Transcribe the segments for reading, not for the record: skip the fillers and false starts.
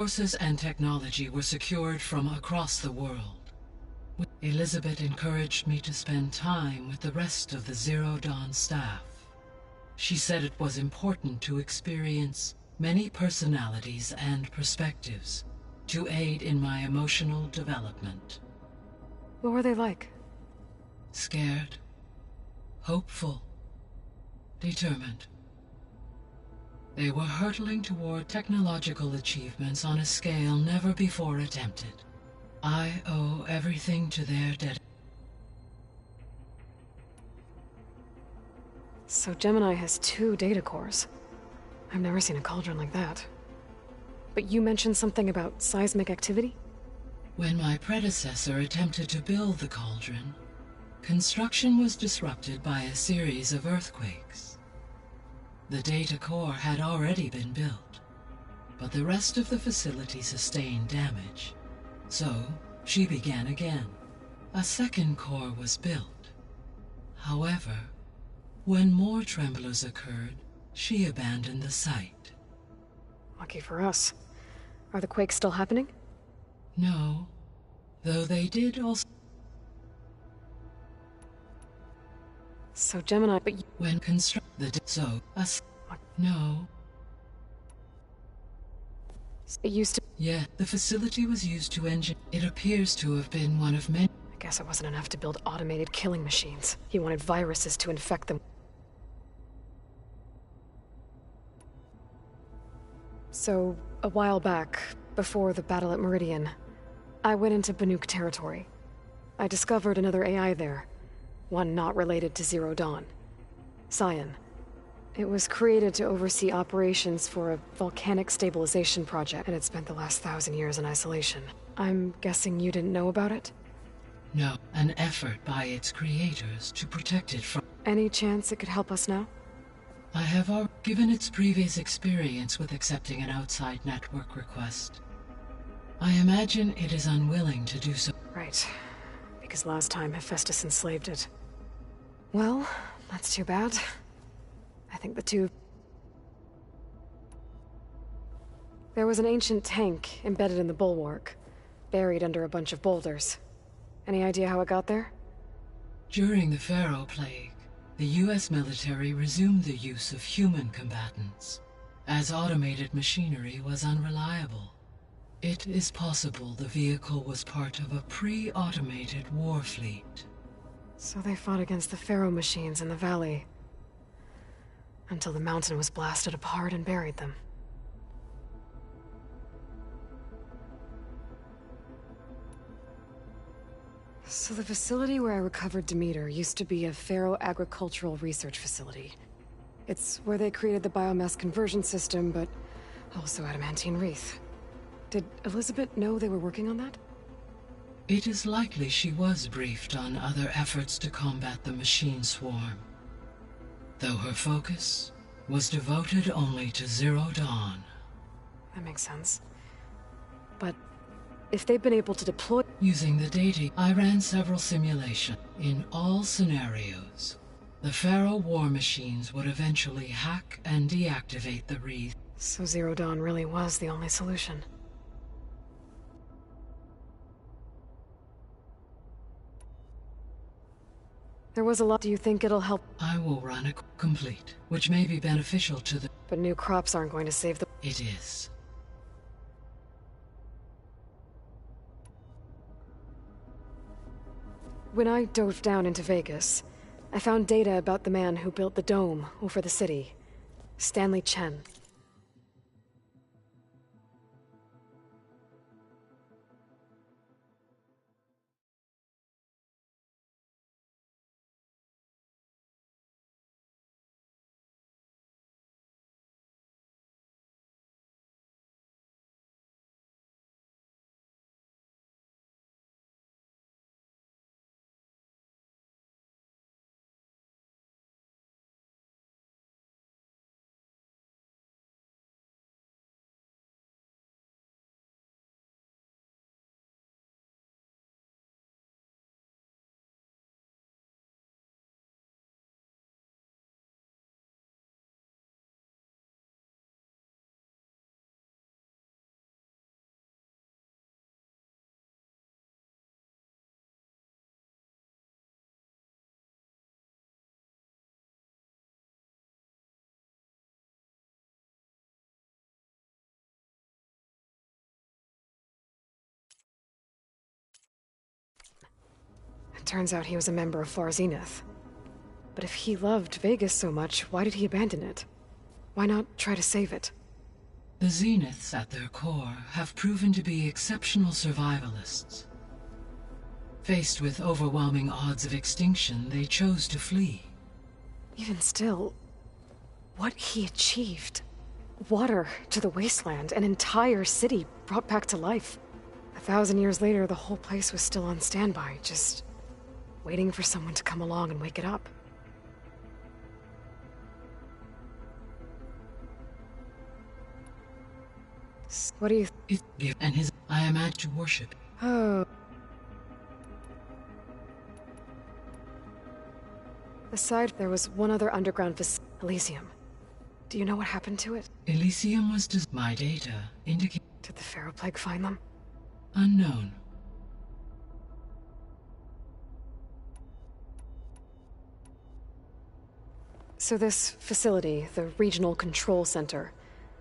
Resources and technology were secured from across the world. Elizabeth encouraged me to spend time with the rest of the Zero Dawn staff. She said it was important to experience many personalities and perspectives to aid in my emotional development. What were they like? Scared, hopeful, determined. They were hurtling toward technological achievements on a scale never before attempted. I owe everything to their dedication. So Gemini has 2 data cores. I've never seen a cauldron like that. But you mentioned something about seismic activity? When my predecessor attempted to build the cauldron, construction was disrupted by a series of earthquakes. The data core had already been built, but the rest of the facility sustained damage. So, she began again. A second core was built. However, when more tremblers occurred, she abandoned the site. Lucky for us. Are the quakes still happening? No, though they did also... So Gemini, but you... When No. It used to... Yeah, the facility was used to engine... It appears to have been one of many... I guess it wasn't enough to build automated killing machines. He wanted viruses to infect them. So, a while back, before the battle at Meridian, I went into Banuk territory. I discovered another AI there. One not related to Zero Dawn. Cyan. It was created to oversee operations for a volcanic stabilization project, and it spent the last 1,000 years in isolation. I'm guessing you didn't know about it? No, an effort by its creators to protect it from... Any chance it could help us now? I have given its previous experience with accepting an outside network request. I imagine it is unwilling to do so. Right. Because last time Hephaestus enslaved it. Well, that's too bad. I think the two... There was an ancient tank embedded in the bulwark, buried under a bunch of boulders. Any idea how it got there? During the Pharaoh Plague, the US military resumed the use of human combatants, as automated machinery was unreliable. It is possible the vehicle was part of a pre-automated war fleet. So they fought against the Pharaoh machines in the valley, until the mountain was blasted apart and buried them. So the facility where I recovered Demeter used to be a Pharaoh agricultural research facility. It's where they created the biomass conversion system, but also adamantine wreath. Did Elizabeth know they were working on that? It is likely she was briefed on other efforts to combat the machine swarm, though her focus was devoted only to Zero Dawn. That makes sense. But if they've been able to deploy... Using the data, I ran several simulations. In all scenarios, the Pharaoh war machines would eventually hack and deactivate the wreath. So Zero Dawn really was the only solution. There was a lot. Do you think it'll help? I will run a complete, which may be beneficial to the... But new crops aren't going to save the... It is. When I dove down into Vegas, I found data about the man who built the dome over the city. Stanley Chen. It turns out he was a member of Far Zenith. But if he loved Vegas so much, why did he abandon it? Why not try to save it? The Zeniths at their core have proven to be exceptional survivalists. Faced with overwhelming odds of extinction, they chose to flee. Even still, what he achieved. Water to the wasteland, an entire city brought back to life. 1,000 years later, the whole place was still on standby, just waiting for someone to come along and wake it up. What do you... And his... I am at to worship. Oh. Aside, there was one other underground facility, Elysium. Do you know what happened to it? Elysium was my data indicate... Did the Pharaoh Plague find them? Unknown. So this facility, the Regional Control Center,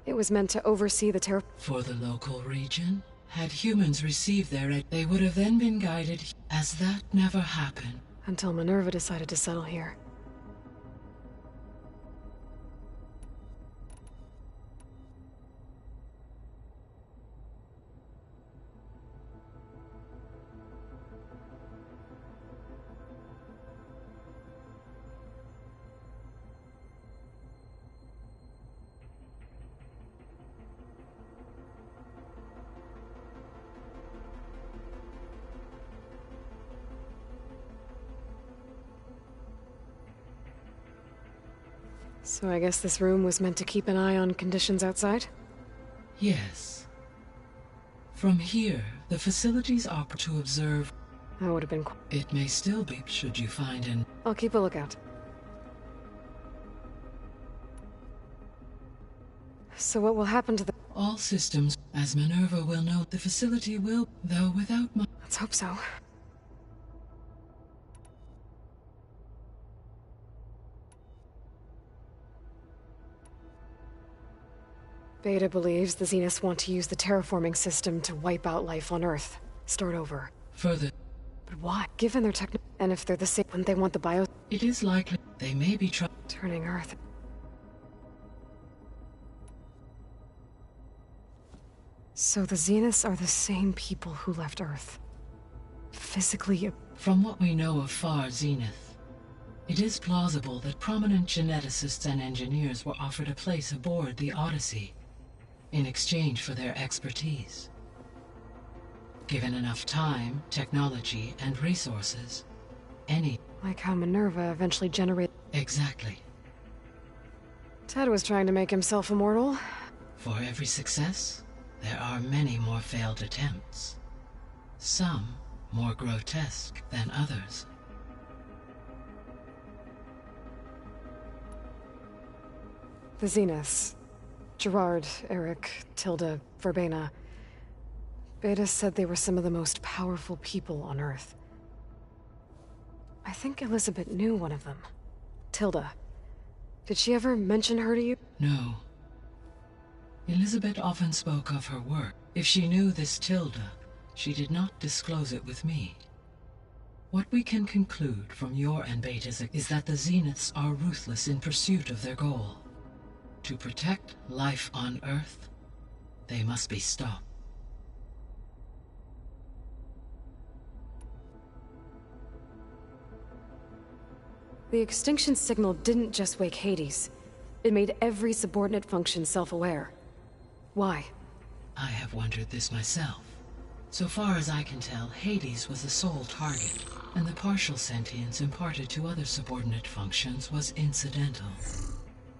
it was meant to oversee the terror... For the local region? Had humans received their... They would have then been guided... As that never happened. Until Minerva decided to settle here. So I guess this room was meant to keep an eye on conditions outside? Yes. From here, the facilities are to observe... That would have been... It may still be, should you find an... I'll keep a lookout. So what will happen to the... All systems, as Minerva will know, the facility will, though without my... Let's hope so. Beta believes the Zeniths want to use the terraforming system to wipe out life on Earth. Start over. Further... But why? Given their techno... And if they're the same, wouldn't they want the bio... It is likely they may be turning Earth... So the Zeniths are the same people who left Earth. Physically... From what we know of Far Zenith, it is plausible that prominent geneticists and engineers were offered a place aboard the Odyssey in exchange for their expertise. Given enough time, technology, and resources, any... Like how Minerva eventually generated... Exactly. Ted was trying to make himself immortal. For every success, there are many more failed attempts. Some more grotesque than others. The Zeniths. Gerard, Eric, Tilda, Verbena. Beta said they were some of the most powerful people on Earth. I think Elizabeth knew one of them. Tilda. Did she ever mention her to you? No. Elizabeth often spoke of her work. If she knew this Tilda, she did not disclose it with me. What we can conclude from your and Beta's is that the Zeniths are ruthless in pursuit of their goal. To protect life on Earth, they must be stopped. The extinction signal didn't just wake Hades. It made every subordinate function self-aware. Why? I have wondered this myself. So far as I can tell, Hades was the sole target, and the partial sentience imparted to other subordinate functions was incidental.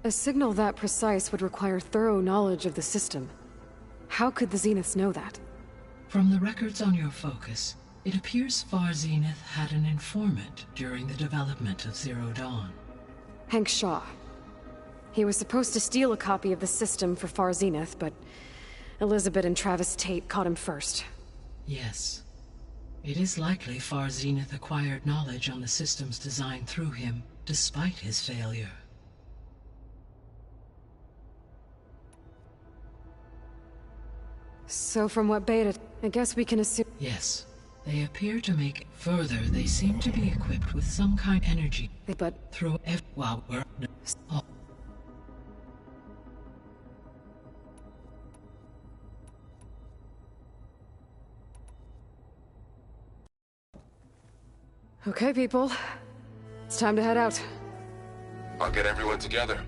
A signal that precise would require thorough knowledge of the system. How could the Zeniths know that? From the records on your focus, it appears Far Zenith had an informant during the development of Zero Dawn. Hank Shaw. He was supposed to steal a copy of the system for Far Zenith, but Elizabeth and Travis Tate caught him first. Yes. It is likely Far Zenith acquired knowledge on the systems designed through him, despite his failure. So from what Beta... I guess we can assume... Yes. They appear to make further. They seem to be equipped with some kind of energy. But Through wow, oh, okay, people. It's time to head out. I'll get everyone together.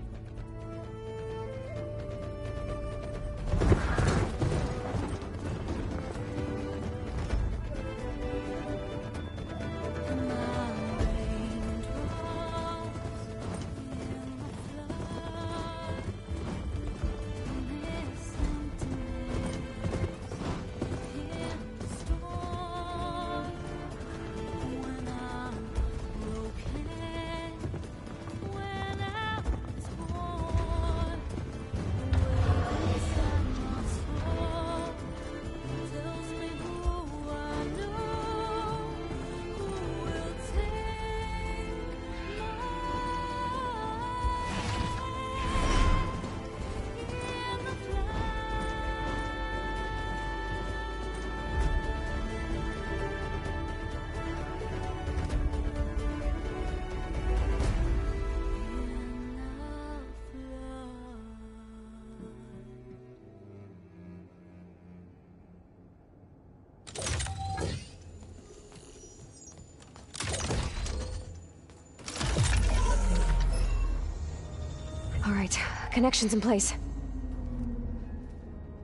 All right, connections in place.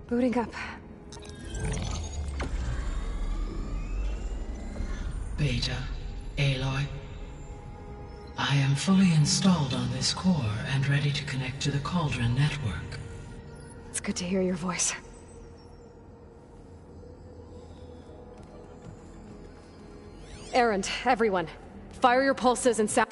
Booting up. Beta, Aloy. I am fully installed on this core and ready to connect to the Cauldron network. It's good to hear your voice. Erend, everyone. Fire your pulses and sound.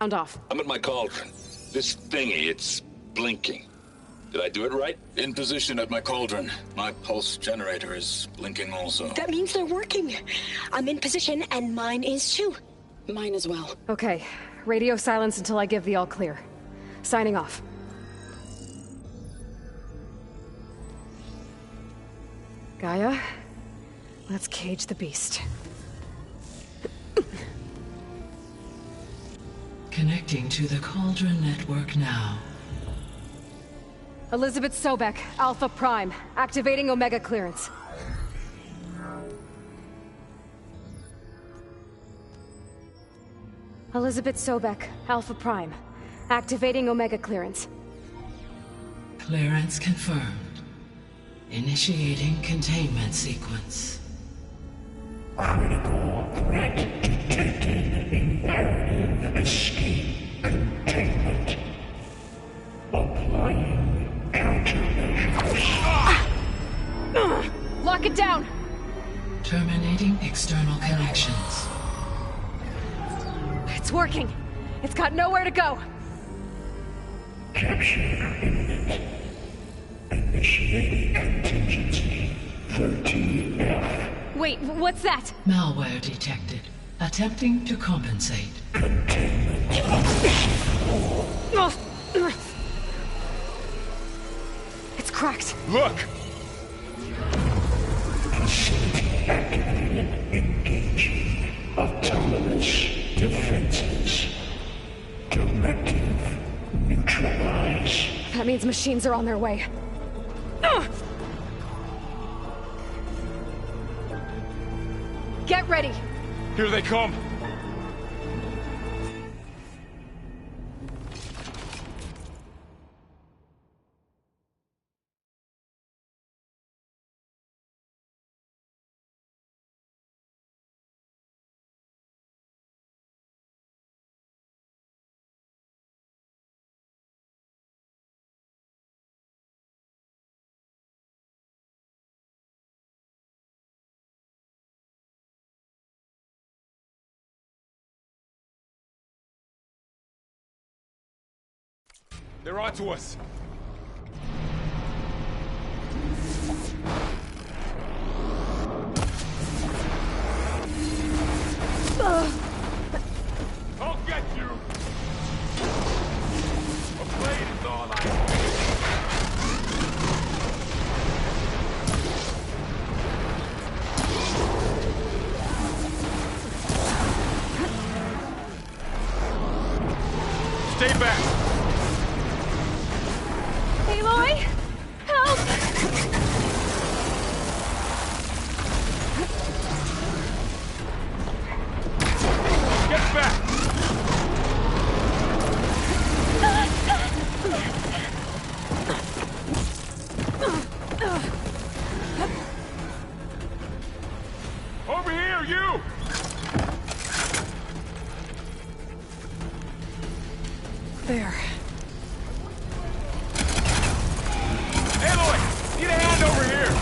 Sound off. I'm at my cauldron. This thingy, it's blinking. Did I do it right? In position at my cauldron. My pulse generator is blinking also. That means they're working. I'm in position, and mine is too. Mine as well. Okay. Radio silence until I give the all clear. Signing off. Gaia, let's cage the beast. Connecting to the Cauldron network now. Elizabeth Sobek, Alpha Prime, activating Omega clearance. Elizabeth Sobek, Alpha Prime, activating Omega clearance. Clearance confirmed. Initiating containment sequence. Critical threat detected. Imperative escape containment. Applying countermeasures. Lock it down! Terminating external connections. It's working. It's got nowhere to go. Capture imminent. Initiating contingency 13F. Wait, what's that? Malware detected. Attempting to compensate. It's cracked. Look! Facility activated. Engaging autonomous defenses. Directive neutralize. That means machines are on their way. Get ready! Here they come! They're onto us! I'll get you! A blade is all I have. Stay back! Aloy! Help! Get back! Over here, you! There. Aloy! Need a hand over here!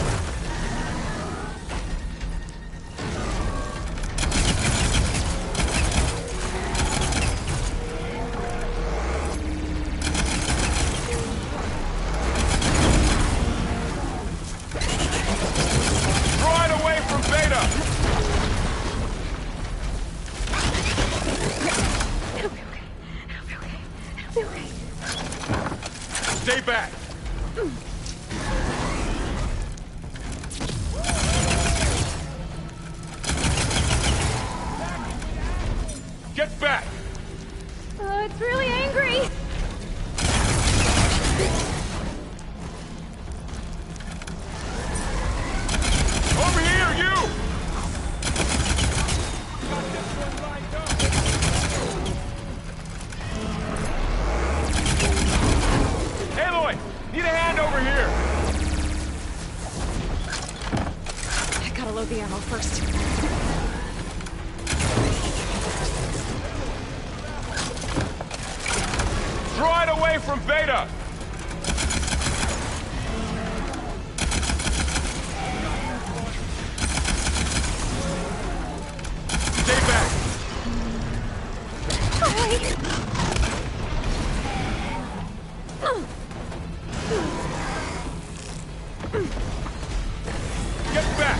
Draw it away from Beta! It'll be okay. It'll be okay. It'll be okay. Stay back! Get back! It's really angry! Over here, you! Aloy! Need a hand over here! I gotta load the ammo first. Draw it away from Beta! Stay back! Oh, wait. Get back!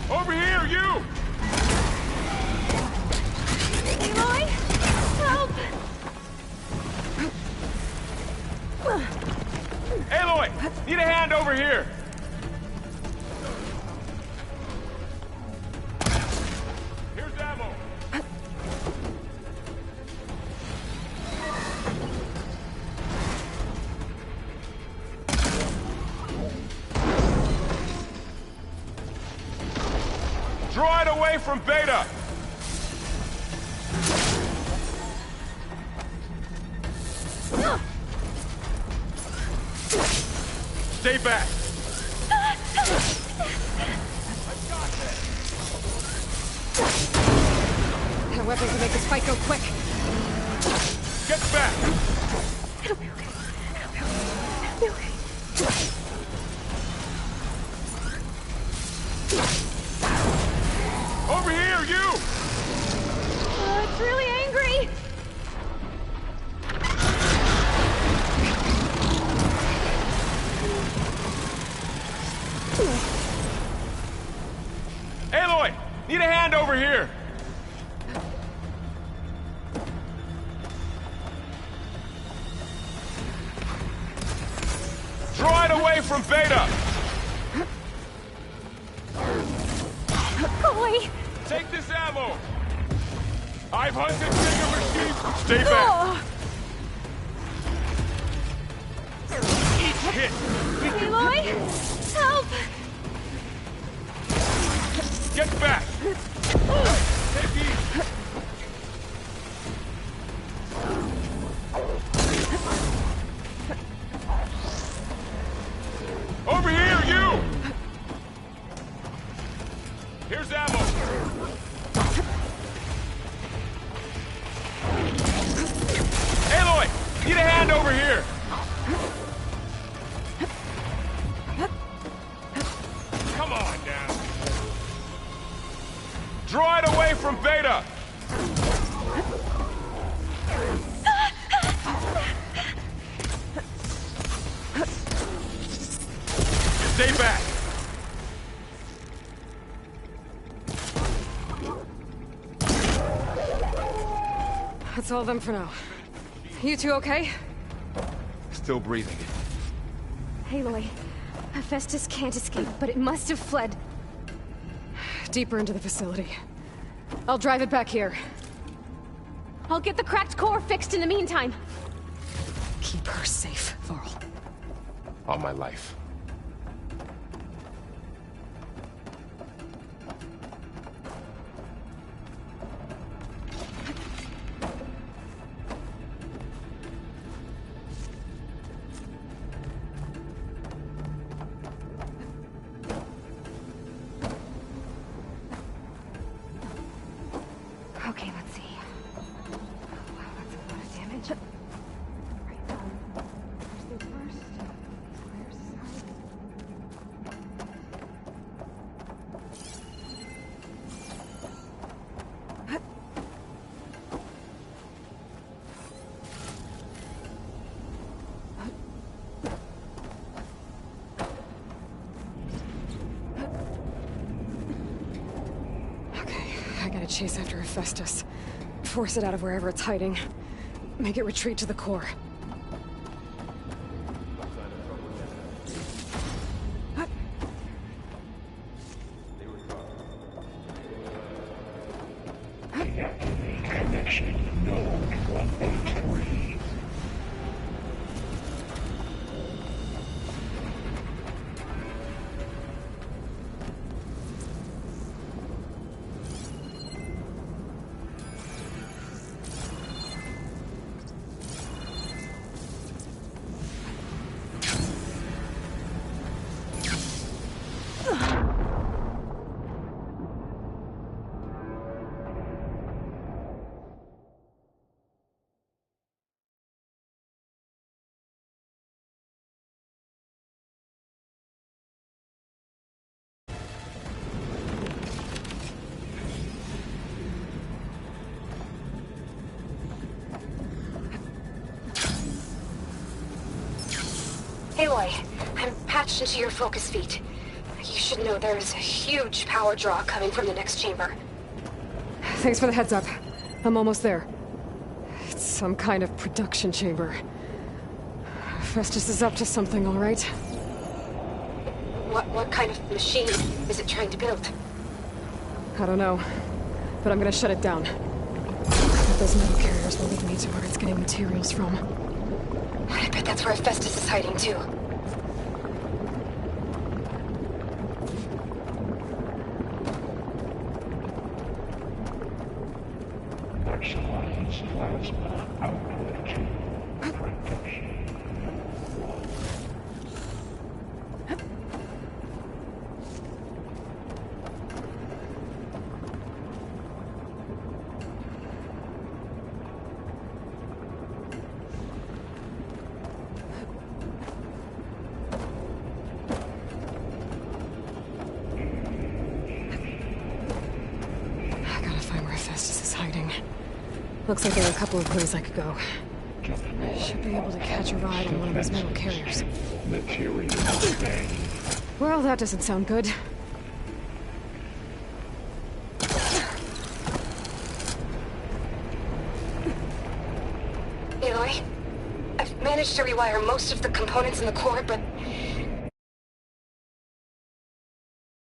Over here, you! Aloy! Help! Aloy! Need a hand over here! Here's ammo! Draw it away from Beta! Stay back! That weapon can make this fight go quick. Get back! It'll be okay. It'll be okay. Over here, you! It's really angry! Aloy! Need a hand over here! Draw it away from Beta! Boy! Take this ammo! I've hunted bigger machines! Stay back! Each hit! Aloy! Help! Get back! Take these! Over here, you! Here's ammo! Aloy! Need a hand over here! Come on now! Draw it away from Beta! Stay back! That's all of them for now. You two okay? Still breathing. Aloy, Hephaestus can't escape, but it must have fled. Deeper into the facility. I'll drive it back here. I'll get the cracked core fixed in the meantime. Keep her safe, Varl. All my life. Okay, let's see. Wow, that's a lot of damage. Right, first things first. Squares aside. Okay, I gotta chase after Hephaestus. Force it out of wherever it's hiding. Make it retreat to the core. Deactivate connection node 183. Aloy, I'm patched into your focus feet. You should know there's a huge power draw coming from the next chamber. Thanks for the heads up. I'm almost there. It's some kind of production chamber. Festus is up to something, all right? What kind of machine is it trying to build? I don't know, but I'm gonna shut it down. Those metal carriers will lead me to where it's getting materials from. I bet that's where Festus is hiding too. Maximize plasma output to production. Looks like there are a couple of ways I could go. I should be able to catch a ride on one of those metal carriers. Material bank. Well, that doesn't sound good. Aloy, I've managed to rewire most of the components in the core, but